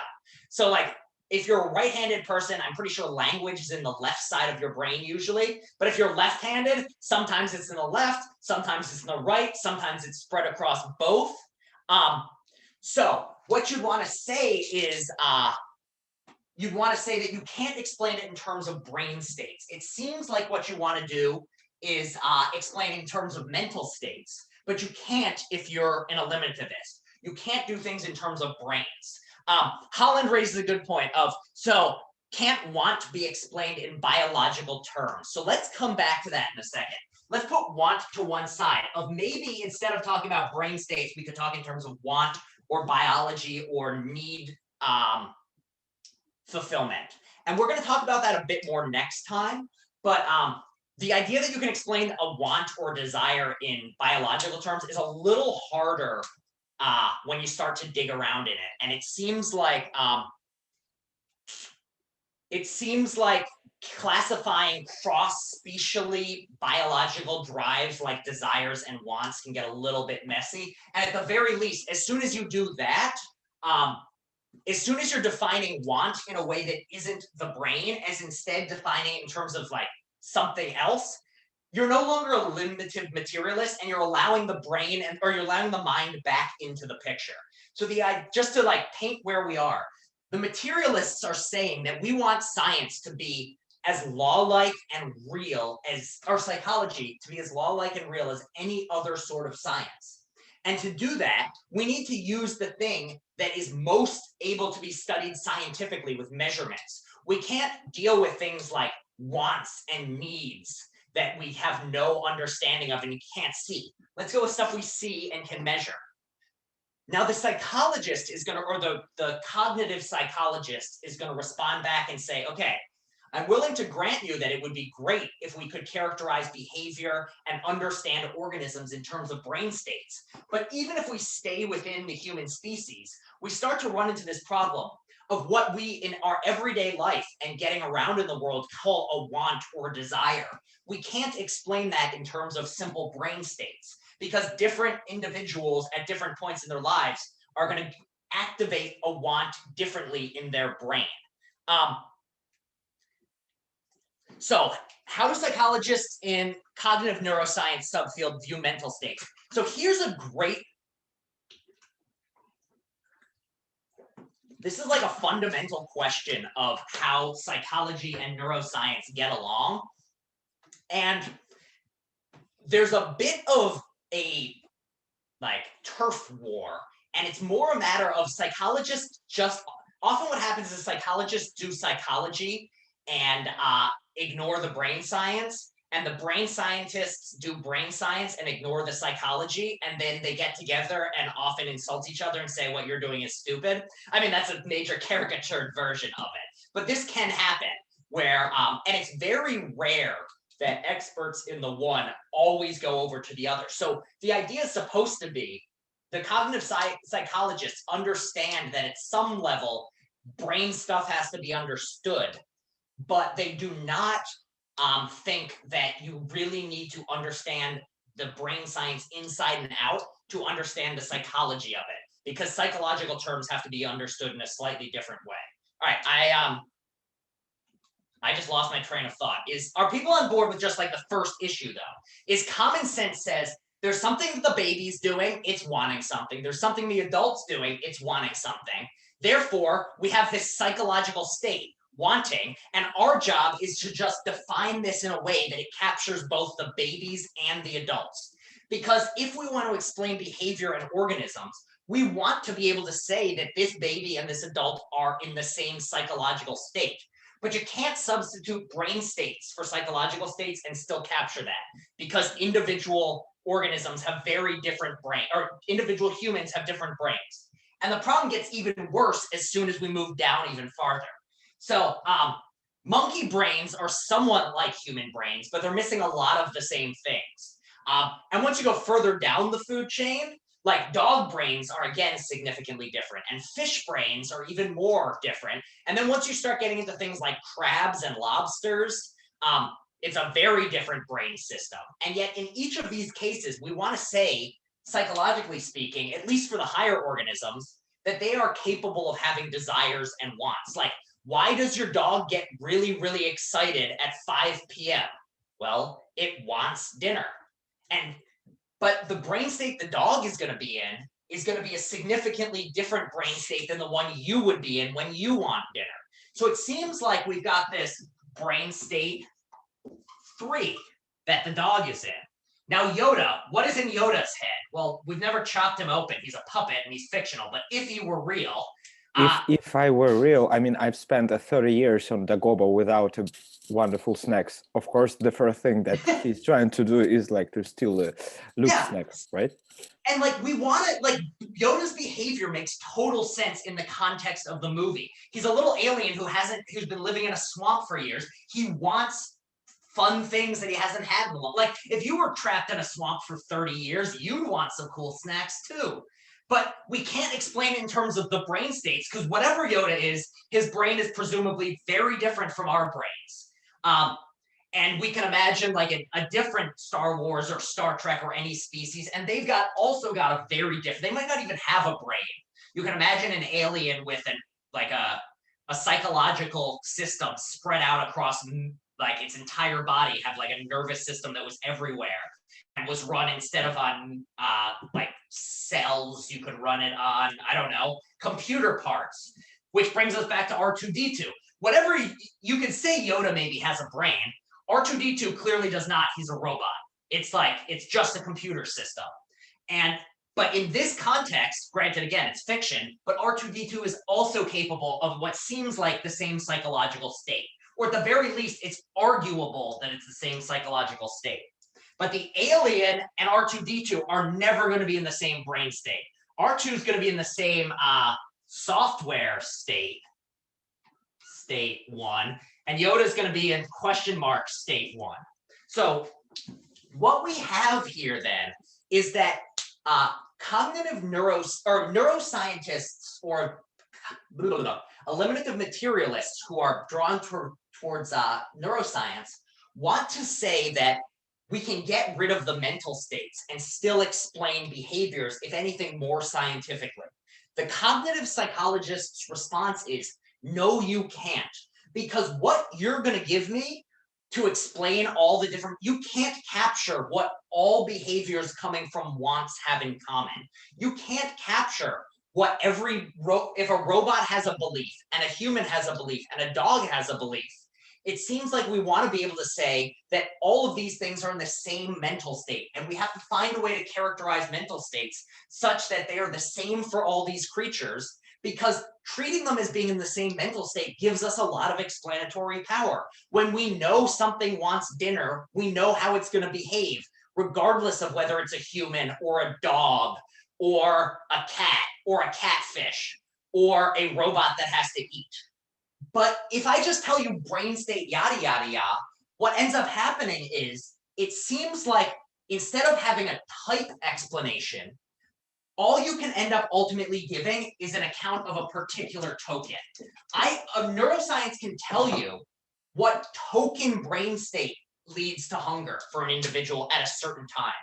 So like, if you're a right-handed person, I'm pretty sure language is in the left side of your brain usually. But if you're left-handed, sometimes it's in the left, sometimes it's in the right, sometimes it's spread across both. So what you'd want to say is, you'd want to say that you can't explain it in terms of brain states. It seems like what you want to do is explain in terms of mental states, but you can't if you're an eliminativist. You can't do things in terms of brains. Holland raises a good point of, so can't want be explained in biological terms. So let's come back to that in a second. Let's put want to one side of maybe instead of talking about brain states, we could talk in terms of want or biology or need fulfillment. And we're going to talk about that a bit more next time. But the idea that you can explain a want or desire in biological terms is a little harder when you start to dig around in it. And it seems like classifying cross-specially biological drives like desires and wants can get a little bit messy. And at the very least, as soon as you do that, as soon as you're defining want in a way that isn't the brain, as instead defining it in terms of like something else, you're no longer a eliminative materialist, and you're allowing the brain or you're allowing the mind back into the picture. So just to like paint where we are, the materialists are saying that we want science to be as law-like and real as, or psychology to be as law-like and real as any other sort of science. And to do that, we need to use the thing that is most able to be studied scientifically with measurements. We can't deal with things like wants and needs that we have no understanding of and you can't see. Let's go with stuff we see and can measure. Now the psychologist is going to, or the cognitive psychologist is going to respond back and say, okay, I'm willing to grant you that it would be great if we could characterize behavior and understand organisms in terms of brain states. But even if we stay within the human species, we start to run into this problem of what we in our everyday life and getting around in the world call a want or desire. We can't explain that in terms of simple brain states because different individuals at different points in their lives are going to activate a want differently in their brain. So how do psychologists in cognitive neuroscience subfield view mental states? So here's a great, this is like a fundamental question of how psychology and neuroscience get along. And there's a bit of a like turf war, and it's more a matter of psychologists just, often what happens is psychologists do psychology and ignore the brain science, and the brain scientists do brain science and ignore the psychology, and then they get together and often insult each other and say what you're doing is stupid. I mean, that's a major caricatured version of it, but this can happen where, and it's very rare that experts in the one always go over to the other. So the idea is supposed to be the cognitive psychologists understand that at some level, brain stuff has to be understood, but they do not think that you really need to understand the brain science inside and out to understand the psychology of it, because psychological terms have to be understood in a slightly different way. All right, I just lost my train of thought. Are people on board with just like the first issue though? Is common sense says there's something the baby's doing, it's wanting something. There's something the adult's doing, it's wanting something. Therefore, we have this psychological state, wanting, and our job is to just define this in a way that it captures both the babies and the adults. Because if we want to explain behavior in organisms, we want to be able to say that this baby and this adult are in the same psychological state. But you can't substitute brain states for psychological states and still capture that, because individual organisms have very different brains, or individual humans have different brains. And the problem gets even worse as soon as we move down even farther. So monkey brains are somewhat like human brains, but they're missing a lot of the same things. And once you go further down the food chain, like dog brains are again significantly different, and fish brains are even more different. And then once you start getting into things like crabs and lobsters, it's a very different brain system. And yet in each of these cases, we want to say, psychologically speaking, at least for the higher organisms, that they are capable of having desires and wants. Like, why does your dog get really, really excited at 5 p.m.? Well, it wants dinner. But the brain state the dog is going to be in is going to be a significantly different brain state than the one you would be in when you want dinner. So it seems like we've got this brain state 3 that the dog is in. Now, Yoda, what is in Yoda's head? Well, we've never chopped him open. He's a puppet and he's fictional. But if he were real, If I were real, I mean, I've spent 30 years on Dagobah without wonderful snacks. Of course, the first thing that he's trying to do is like to steal Luke's snacks, right? And like we want to, like Yoda's behavior makes total sense in the context of the movie. He's a little alien who's been living in a swamp for years. He wants fun things that he hasn't had in a long. Like if you were trapped in a swamp for 30 years, you'd want some cool snacks too. But we can't explain it in terms of the brain states, because whatever Yoda is, his brain is presumably very different from our brains. And we can imagine like a different Star Wars or Star Trek or any species, and they've also got a very different, they might not even have a brain. You can imagine an alien with a psychological system spread out across like its entire body, have like a nervous system that was everywhere and was run instead of on like cells, you could run it on, I don't know, computer parts, which brings us back to R2-D2. Whatever you could say Yoda maybe has a brain, R2-D2 clearly does not. He's a robot. It's just a computer system. But in this context, granted, again, it's fiction, but R2-D2 is also capable of what seems like the same psychological state. Or at the very least, it's arguable that it's the same psychological state. But the alien and R2-D2 are never going to be in the same brain state. R2 is going to be in the same software state 1, and Yoda is going to be in question mark state 1. So what we have here then is that cognitive neuroscientists or eliminative materialists who are drawn towards neuroscience want to say that we can get rid of the mental states and still explain behaviors, if anything, more scientifically. The cognitive psychologist's response is, no, you can't. Because what you're going to give me to explain all the different, you can't capture what all behaviors coming from wants have in common. You can't capture what if a robot has a belief and a human has a belief and a dog has a belief. It seems like we want to be able to say that all of these things are in the same mental state, and we have to find a way to characterize mental states such that they are the same for all these creatures, because treating them as being in the same mental state gives us a lot of explanatory power. When we know something wants dinner, we know how it's going to behave, regardless of whether it's a human or a dog or a cat or a catfish or a robot that has to eat. But if I just tell you brain state, yada, yada, yada, what ends up happening is it seems like instead of having a type explanation, all you can end up ultimately giving is an account of a particular token. Neuroscience can tell you what token brain state leads to hunger for an individual at a certain time.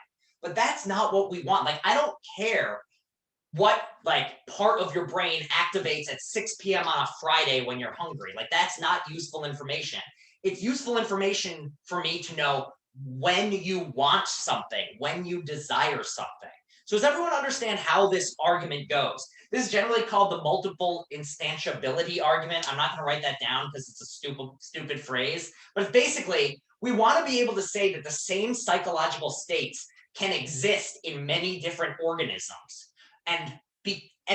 But that's not what we want. Like, I don't care what like part of your brain activates at 6 p.m. on a Friday when you're hungry. Like, that's not useful information. It's useful information for me to know when you want something, when you desire something. So does everyone understand how this argument goes? This is generally called the multiple instantiability argument. I'm not going to write that down because it's a stupid phrase. But it's basically, we want to be able to say that the same psychological states can exist in many different organisms. And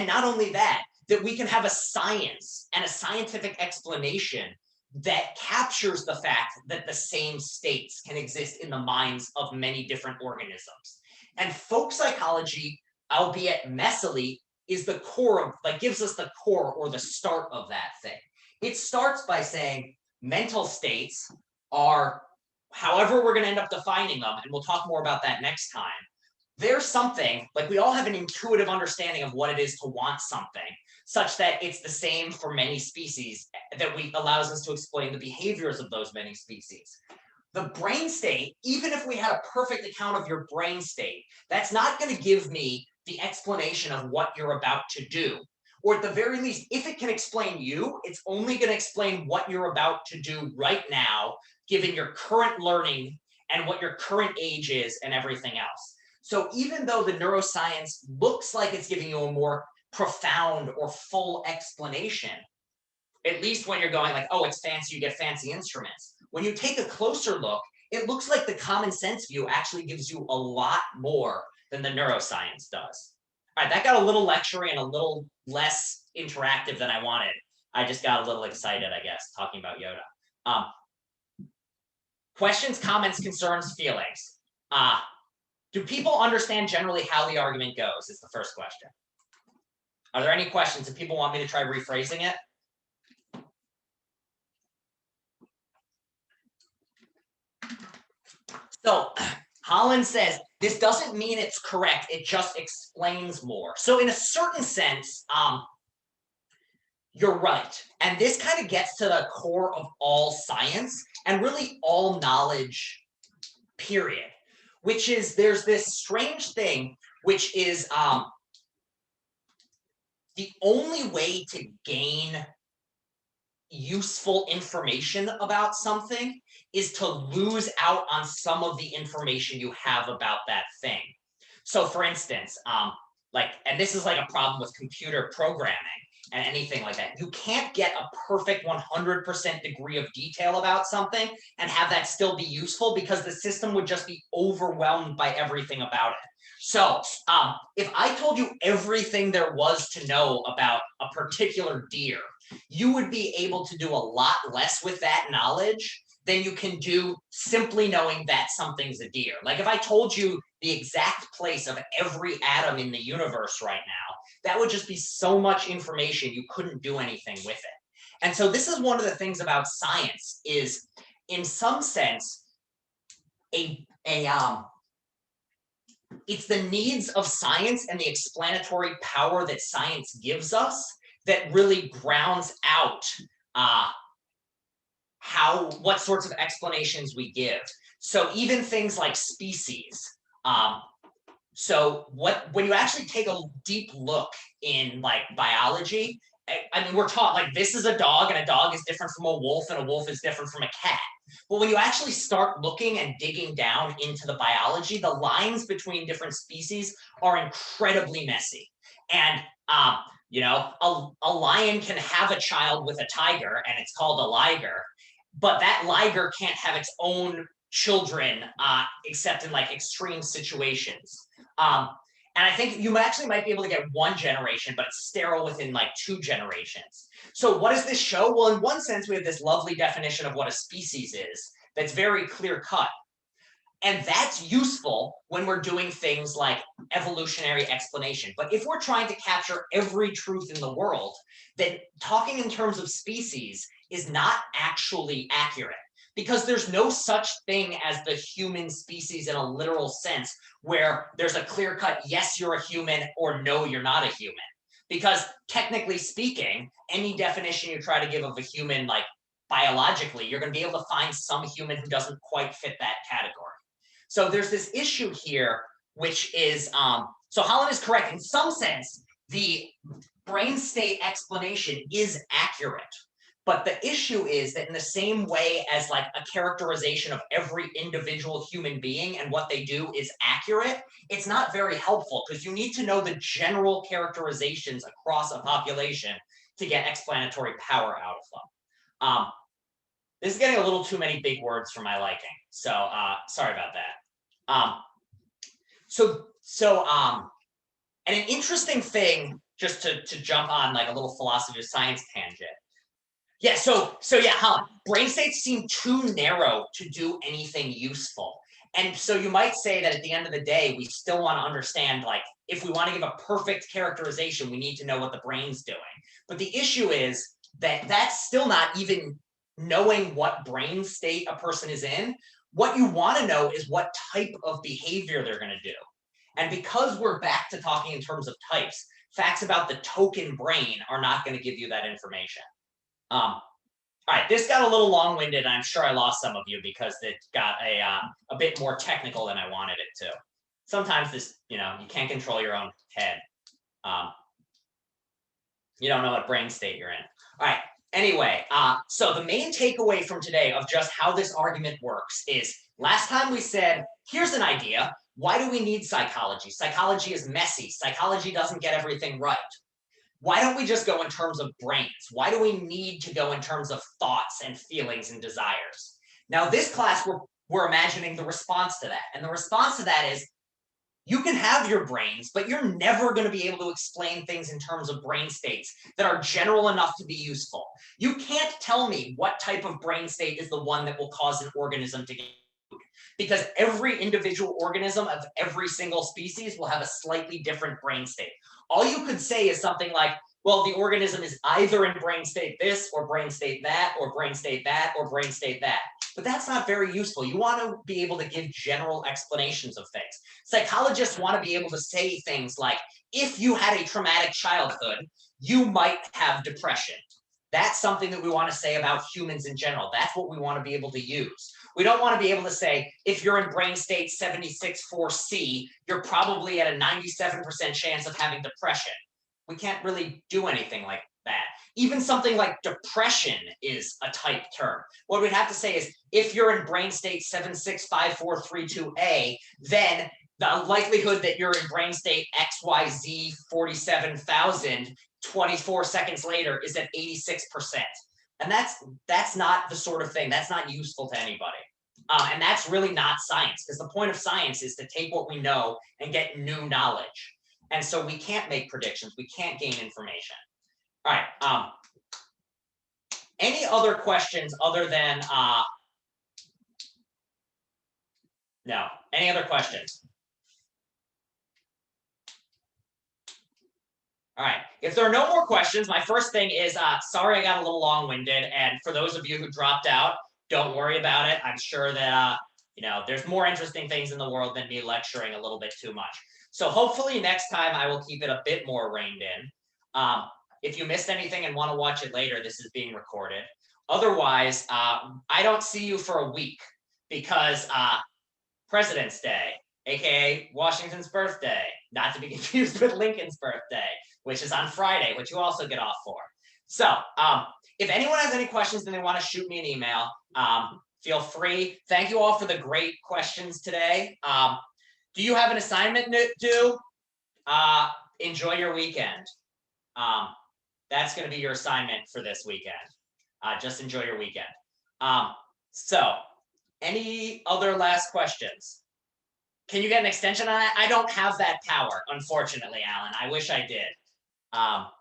not only that we can have a science and a scientific explanation that captures the fact that the same states can exist in the minds of many different organisms. And folk psychology, albeit messily, is the core of, like, gives us the core or the start of that thing. It starts by saying mental states are however we're going to end up defining them, and we'll talk more about that next time, there's something, like we all have an intuitive understanding of what it is to want something, such that it's the same for many species, that allows us to explain the behaviors of those many species. The brain state, even if we had a perfect account of your brain state, that's not going to give me the explanation of what you're about to do. Or at the very least, if it can explain you, it's only going to explain what you're about to do right now, given your current learning and what your current age is and everything else. So even though the neuroscience looks like it's giving you a more profound or full explanation, at least when you're going like, oh, it's fancy, you get fancy instruments. When you take a closer look, it looks like the common sense view actually gives you a lot more than the neuroscience does. All right, that got a little lectury and a little less interactive than I wanted. I just got a little excited, I guess, talking about Yoda. Questions, comments, concerns, feelings. Do people understand generally how the argument goes is the first question. Are there any questions? If people want me to try rephrasing it? So Holland says, this doesn't mean it's correct, it just explains more. So in a certain sense, you're right. And this kind of gets to the core of all science and really all knowledge, period, which is there's this strange thing, which is the only way to gain useful information about something is to lose out on some of the information you have about that thing. So for instance, and this is like a problem with computer programming and anything like that. You can't get a perfect 100% degree of detail about something and have that still be useful because the system would just be overwhelmed by everything about it. So if I told you everything there was to know about a particular deer, you would be able to do a lot less with that knowledge than you can do simply knowing that something's a deer. Like if I told you the exact place of every atom in the universe right now, that would just be so much information you couldn't do anything with it. And so this is one of the things about science is, in some sense, it's the needs of science and the explanatory power that science gives us that really grounds out what sorts of explanations we give. So even things like species. When you actually take a deep look in like biology, I mean, we're taught like this is a dog and a dog is different from a wolf and a wolf is different from a cat. But when you actually start looking and digging down into the biology, the lines between different species are incredibly messy. And a lion can have a child with a tiger and it's called a liger, but that liger can't have its own children except in like extreme situations. And I think you actually might be able to get one generation, but it's sterile within like 2 generations. So what does this show? Well, in one sense, we have this lovely definition of what a species is that's very clear cut. And that's useful when we're doing things like evolutionary explanation. But if we're trying to capture every truth in the world, then talking in terms of species is not actually accurate, because there's no such thing as the human species in a literal sense where there's a clear-cut, yes, you're a human, or no, you're not a human. Because technically speaking, any definition you try to give of a human, like biologically, you're going to be able to find some human who doesn't quite fit that category. So there's this issue here, which is, so Holland is correct. In some sense, the brain state explanation is accurate. But the issue is that in the same way as like a characterization of every individual human being and what they do is accurate, it's not very helpful because you need to know the general characterizations across a population to get explanatory power out of them. This is getting a little too many big words for my liking, so sorry about that. And an interesting thing, just to jump on like a little philosophy of science tangent. Yeah, brain states seem too narrow to do anything useful. And so you might say that at the end of the day, we still want to understand, like, if we want to give a perfect characterization, we need to know what the brain's doing. But the issue is that that's still not even knowing what brain state a person is in. What you want to know is what type of behavior they're going to do. And because we're back to talking in terms of types, facts about the token brain are not going to give you that information. All right, this got a little long-winded. I'm sure I lost some of you because it got a bit more technical than I wanted it to. Sometimes this, you can't control your own head. You don't know what brain state you're in. All right. Anyway, so the main takeaway from today of just how this argument works is last time we said, here's an idea. Why do we need psychology? Psychology is messy. Psychology doesn't get everything right. Why don't we just go in terms of brains? Why do we need to go in terms of thoughts and feelings and desires? Now, this class, we're imagining the response to that. And the response to that is, you can have your brains, but you're never going to be able to explain things in terms of brain states that are general enough to be useful. You can't tell me what type of brain state is the one that will cause an organism to get food, because every individual organism of every single species will have a slightly different brain state. All you could say is something like, well, the organism is either in brain state this, or brain state that, or brain state that, or brain state that. But that's not very useful. You want to be able to give general explanations of things. Psychologists want to be able to say things like, if you had a traumatic childhood, you might have depression. That's something that we want to say about humans in general. That's what we want to be able to use. We don't want to be able to say, if you're in brain state 76-4C, you're probably at a 97% chance of having depression. We can't really do anything like that. Even something like depression is a type term. What we'd have to say is, if you're in brain state 765432A, then the likelihood that you're in brain state XYZ 47,000 24 seconds later is at 86%. And that's not the sort of thing, that's not useful to anybody. And that's really not science, because the point of science is to take what we know and get new knowledge. And so we can't make predictions, we can't gain information. All right, any other questions other than, no, any other questions? All right, if there are no more questions, my first thing is, sorry I got a little long-winded, and for those of you who dropped out, don't worry about it. I'm sure that, there's more interesting things in the world than me lecturing a little bit too much. So hopefully next time I will keep it a bit more reined in. If you missed anything and want to watch it later, this is being recorded. Otherwise, I don't see you for a week because President's Day, aka Washington's birthday, not to be confused with Lincoln's birthday, which is on Friday, which you also get off for. So if anyone has any questions and they want to shoot me an email, feel free. Thank you all for the great questions today. Do you have an assignment due? Enjoy your weekend. That's going to be your assignment for this weekend. Just enjoy your weekend. So any other last questions? Can you get an extension on that? I don't have that power, unfortunately, Alan. I wish I did. But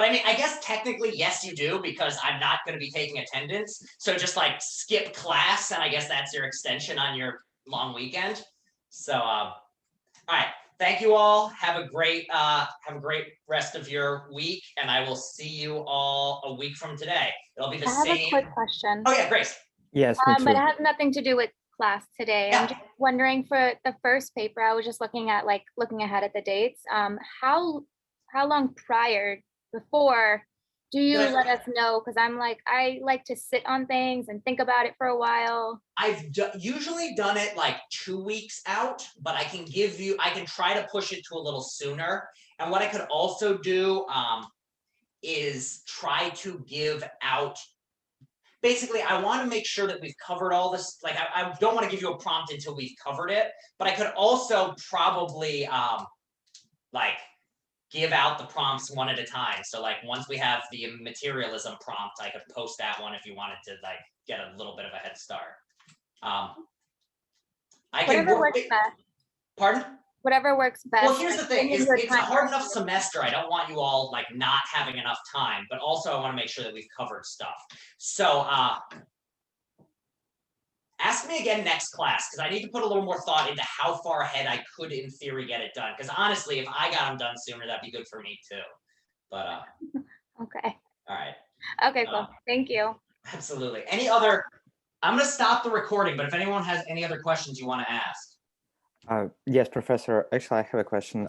I mean, I guess technically, yes, you do, because I'm not going to be taking attendance. So just like skip class, and I guess that's your extension on your long weekend. So, all right. Thank you all. Have a great rest of your week, and I will see you all a week from today. It'll be the same. I have a quick question. Oh yeah, Grace. Yes, me too. But it has nothing to do with class today. Yeah. I'm just wondering, for the first paper, I was just looking ahead at the dates. How long before do you let us know? Because I like to sit on things and think about it for a while. I've usually done it like 2 weeks out, but I can try to push it to a little sooner. And what I could also do is try to give out, basically, I want to make sure that we've covered all this. Like, I don't want to give you a prompt until we've covered it, but I could also probably give out the prompts one at a time. So like once we have the materialism prompt, I could post that one if you wanted to like get a little bit of a head start. Whatever works best. Pardon? Whatever works best. Well, here's the thing, it's a hard enough semester. I don't want you all like not having enough time, but also I want to make sure that we've covered stuff. So ask me again next class, because I need to put a little more thought into how far ahead I could, in theory, get it done. Because honestly, if I got them done sooner, that'd be good for me too. But okay. All right. Okay, cool. Thank you. Absolutely. Any other I'm gonna stop the recording, but if anyone has any other questions you want to ask. Yes, Professor. Actually, I have a question.